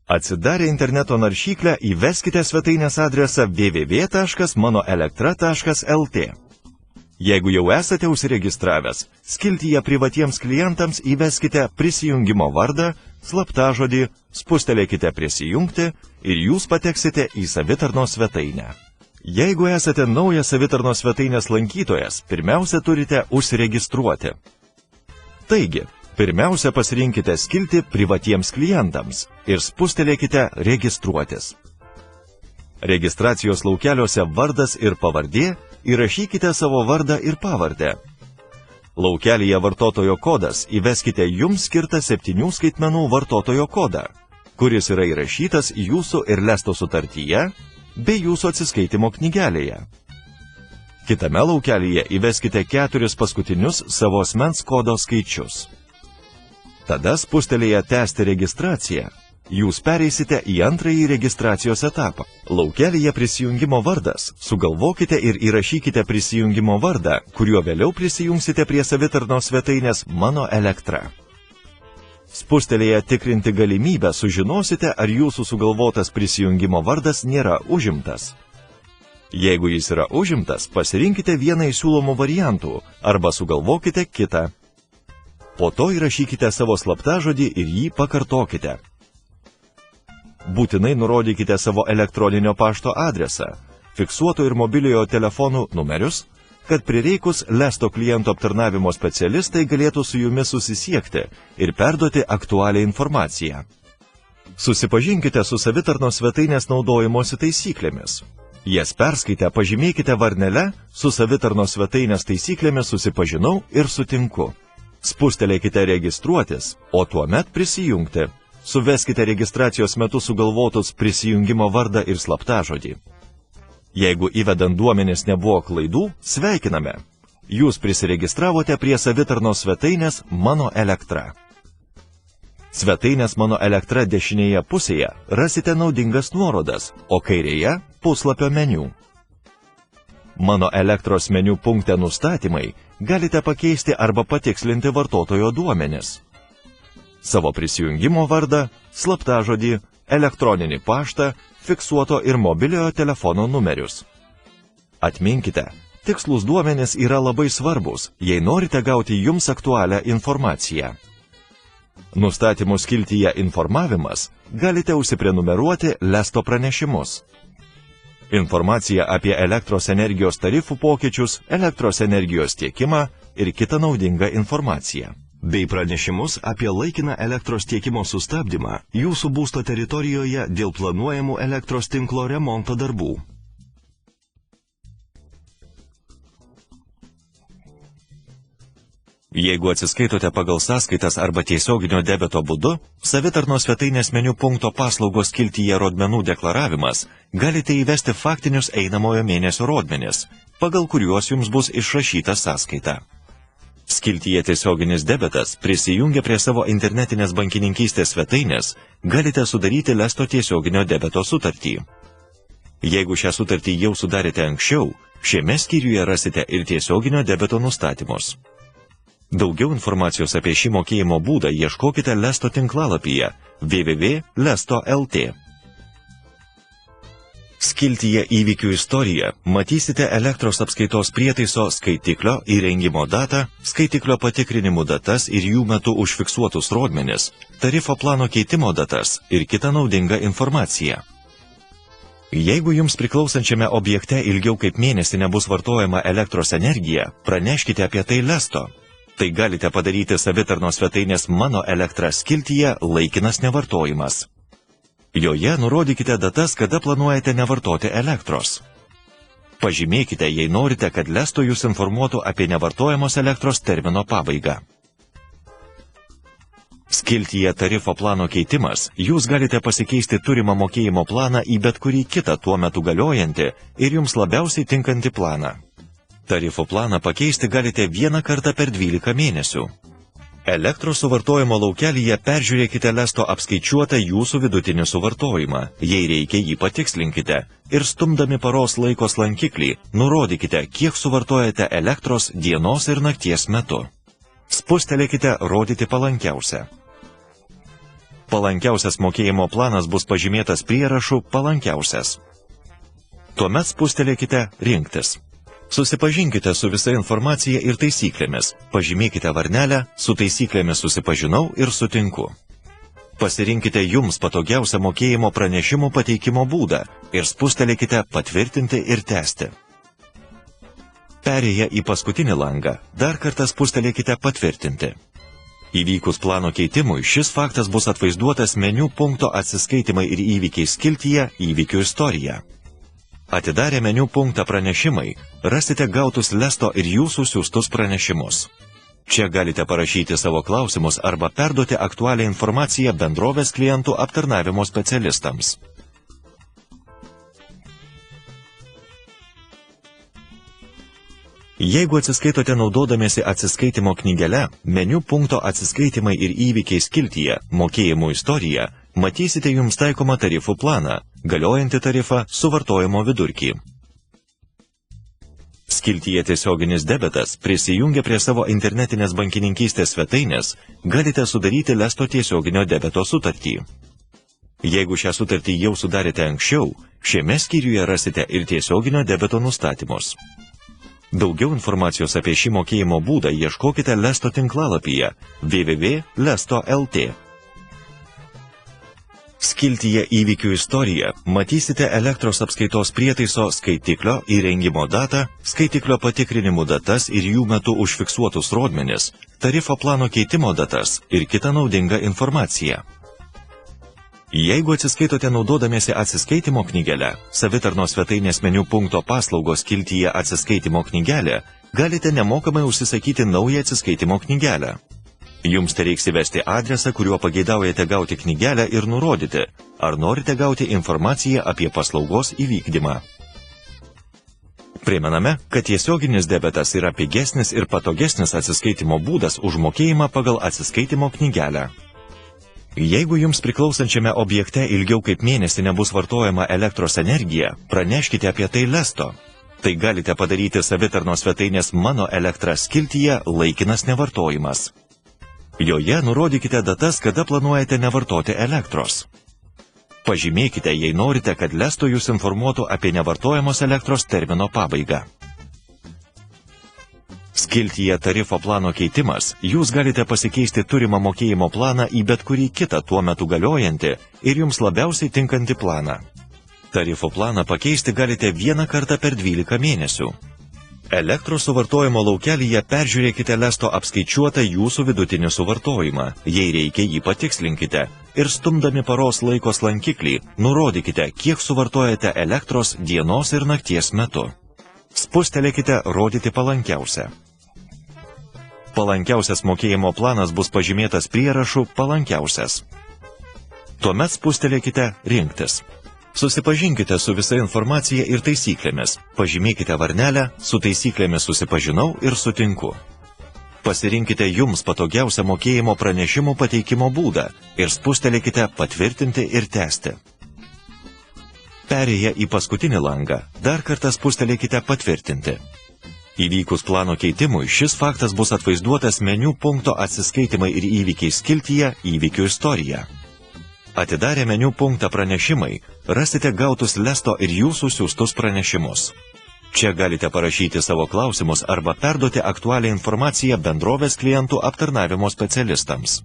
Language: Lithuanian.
Atsidarę interneto naršyklę įveskite svetainės adresą www.manoelektra.lt. Jeigu jau esate užsiregistravęs, skiltyje privatiems klientams įveskite prisijungimo vardą, slaptažodį, spustelėkite prisijungti ir jūs pateksite į savitarnos svetainę. Jeigu esate naujas savitarnos svetainės lankytojas, pirmiausia turite užsiregistruoti. Taigi, pirmiausia pasirinkite skiltį privatiems klientams ir spustelėkite registruotis. Registracijos laukeliuose vardas ir pavardė įrašykite savo vardą ir pavardę. Laukelyje vartotojo kodas įveskite jums skirtą 7 skaitmenų vartotojo kodą, kuris yra įrašytas jūsų ir Lesto sutartyje bei jūsų atsiskaitimo knygelėje. Kitame laukelyje įveskite 4 paskutinius savo asmens kodo skaičius. Tada spustelėję tęsti registraciją, jūs pereisite į antrąjį registracijos etapą. Laukelyje prisijungimo vardas sugalvokite ir įrašykite prisijungimo vardą, kuriuo vėliau prisijungsite prie savitarnos svetainės Mano Elektra. Spustelėję tikrinti galimybę sužinosite, ar jūsų sugalvotas prisijungimo vardas nėra užimtas. Jeigu jis yra užimtas, pasirinkite vieną iš siūlomų variantų arba sugalvokite kitą. Po to įrašykite savo slaptažodį ir jį pakartokite. Būtinai nurodykite savo elektroninio pašto adresą, fiksuoto ir mobiliojo telefonų numerius, kad prireikus Lesto kliento aptarnavimo specialistai galėtų su jumis susisiekti ir perduoti aktualią informaciją. Susipažinkite su savitarnos svetainės naudojimosi taisyklėmis. Jas perskaitę pažymėkite varnele su savitarnos svetainės taisyklėmis susipažinau ir sutinku. Spustelėkite registruotis, o tuomet prisijungti. Suveskite registracijos metu sugalvotus prisijungimo vardą ir slaptažodį. Jeigu įvedant duomenis nebuvo klaidų, sveikiname. Jūs prisiregistravote prie savitarnos svetainės Mano Elektra. Svetainės Mano Elektra dešinėje pusėje rasite naudingas nuorodas, o kairėje puslapio meniu. Mano Elektros meniu punkte Nustatymai galite pakeisti arba patikslinti vartotojo duomenis. Savo prisijungimo vardą, slaptažodį, elektroninį paštą, fiksuoto ir mobiliojo telefono numerius. Atminkite, tikslūs duomenys yra labai svarbus, jei norite gauti jums aktualią informaciją. Nustatymų skiltyje Informavimas galite užsiprenumeruoti Lesto pranešimus. Informacija apie elektros energijos tarifų pokyčius, elektros energijos tiekimą ir kitą naudingą informaciją. Bei pranešimus apie laikiną elektros tiekimo sustabdymą jūsų būsto teritorijoje dėl planuojamų elektros tinklo remonto darbų. Jeigu atsiskaitote pagal sąskaitas arba tiesioginio debeto būdu, savitarnos svetainės meniu punkto paslaugos skiltyje rodmenų deklaravimas galite įvesti faktinius einamojo mėnesio rodmenis, pagal kuriuos jums bus išrašyta sąskaita. Skiltyje tiesioginis debetas prisijungę prie savo internetinės bankininkystės svetainės galite sudaryti Lesto tiesioginio debeto sutartį. Jeigu šią sutartį jau sudarėte anksčiau, šiame skyriuje rasite ir tiesioginio debeto nustatymus. Daugiau informacijos apie šį mokėjimo būdą ieškokite Lesto tinklalapyje www.lesto.lt. Skiltyje Įvykių istorija matysite elektros apskaitos prietaiso skaitiklio įrengimo datą, skaitiklio patikrinimų datas ir jų metu užfiksuotus rodmenis, tarifo plano keitimo datas ir kitą naudingą informaciją. Jeigu jums priklausančiame objekte ilgiau kaip mėnesį nebus vartojama elektros energija, praneškite apie tai Lesto. Tai galite padaryti savitarnos svetainės Mano Elektra skiltyje Laikinas nevartojimas. Joje nurodykite datas, kada planuojate nevartoti elektros. Pažymėkite, jei norite, kad Lesto jūs informuotų apie nevartojamos elektros termino pabaigą. Skiltyje Tarifo plano keitimas jūs galite pasikeisti turimą mokėjimo planą į bet kurį kitą tuo metu galiojantį ir jums labiausiai tinkantį planą. Tarifo planą pakeisti galite vieną kartą per 12 mėnesių. Elektros suvartojimo laukelyje peržiūrėkite Lesto apskaičiuotą jūsų vidutinį suvartojimą, jei reikia jį patikslinkite, ir stumdami paros laiko lankiklį nurodykite, kiek suvartojate elektros dienos ir nakties metu. Spustelėkite rodyti palankiausią. Palankiausias mokėjimo planas bus pažymėtas prierašu palankiausias. Tuomet spustelėkite rinktis. Susipažinkite su visa informacija ir taisyklėmis. Pažymėkite varnelę su taisyklėmis susipažinau ir sutinku. Pasirinkite jums patogiausią mokėjimo pranešimų pateikimo būdą ir spustelėkite patvirtinti ir tęsti. Perėję į paskutinį langą, dar kartą spustelėkite patvirtinti. Įvykus plano keitimui, šis faktas bus atvaizduotas meniu punkto atsiskaitimai ir įvykiai skiltyje įvykių istorija. Atidarę meniu punktą pranešimai, rasite gautus Lesto ir jūsų siųstus pranešimus. Čia galite parašyti savo klausimus arba perduoti aktualią informaciją bendrovės klientų aptarnavimo specialistams. Jeigu atsiskaitote naudodamiesi atsiskaitimo knygele, meniu punkto atsiskaitimai ir įvykiai skiltyje mokėjimų istorija, matysite jums taikomą tarifų planą, galiojantį tarifą suvartojimo vidurkį. Skiltyje tiesioginis debetas prisijungę prie savo internetinės bankininkystės svetainės, galite sudaryti Lesto tiesioginio debeto sutartį. Jeigu šią sutartį jau sudarėte anksčiau, šiame skyriuje rasite ir tiesioginio debeto nustatymus. Daugiau informacijos apie šį mokėjimo būdą ieškokite Lesto tinklalapyje www.lesto.lt. Skiltyje įvykių istorija matysite elektros apskaitos prietaiso skaitiklio įrengimo datą, skaitiklio patikrinimų datas ir jų metu užfiksuotus rodmenis, tarifo plano keitimo datas ir kitą naudingą informaciją. Jeigu atsiskaitote naudodamiesi atsiskaitimo knygele, savitarnos svetainės meniu punkto paslaugos skiltyje atsiskaitimo knygelė, galite nemokamai užsisakyti naują atsiskaitimo knygelę. Jums tereiks įvesti adresą, kuriuo pageidaujate gauti knygelę ir nurodyti, ar norite gauti informaciją apie paslaugos įvykdymą. Primename, kad tiesioginis debetas yra pigesnis ir patogesnis atsiskaitimo būdas už mokėjimą pagal atsiskaitimo knygelę. Jeigu jums priklausančiame objekte ilgiau kaip mėnesį nebus vartojama elektros energija, praneškite apie tai Lesto. Tai galite padaryti savitarnos svetainės Mano elektra skiltyje laikinas nevartojimas. Joje nurodykite datas, kada planuojate nevartoti elektros. Pažymėkite, jei norite, kad Lesto jūs informuotų apie nevartojamos elektros termino pabaigą. Skiltyje tarifo plano keitimas, jūs galite pasikeisti turimą mokėjimo planą į bet kurį kitą tuo metu galiojantį ir jums labiausiai tinkantį planą. Tarifo planą pakeisti galite vieną kartą per 12 mėnesių. Elektros suvartojimo laukelyje peržiūrėkite Lesto apskaičiuotą jūsų vidutinį suvartojimą, jei reikia jį patikslinkite, ir stumdami paros laiko lankiklį, nurodykite, kiek suvartojate elektros dienos ir nakties metu. Spustelėkite rodyti palankiausią. Palankiausias mokėjimo planas bus pažymėtas prierašu palankiausias. Tuomet spustelėkite rinktis. Susipažinkite su visa informacija ir taisyklėmis. Pažymėkite varnelę su taisyklėmis susipažinau ir sutinku. Pasirinkite jums patogiausią mokėjimo pranešimų pateikimo būdą ir spustelėkite patvirtinti ir tęsti. Perėję į paskutinį langą, dar kartą spustelėkite patvirtinti. Įvykus plano keitimui, šis faktas bus atvaizduotas meniu punkto atsiskaitimai ir įvykiai skiltyje įvykių istorija. Atidarę meniu punktą pranešimai, rasite gautus Lesto ir jūsų siųstus pranešimus. Čia galite parašyti savo klausimus arba perduoti aktualią informaciją bendrovės klientų aptarnavimo specialistams.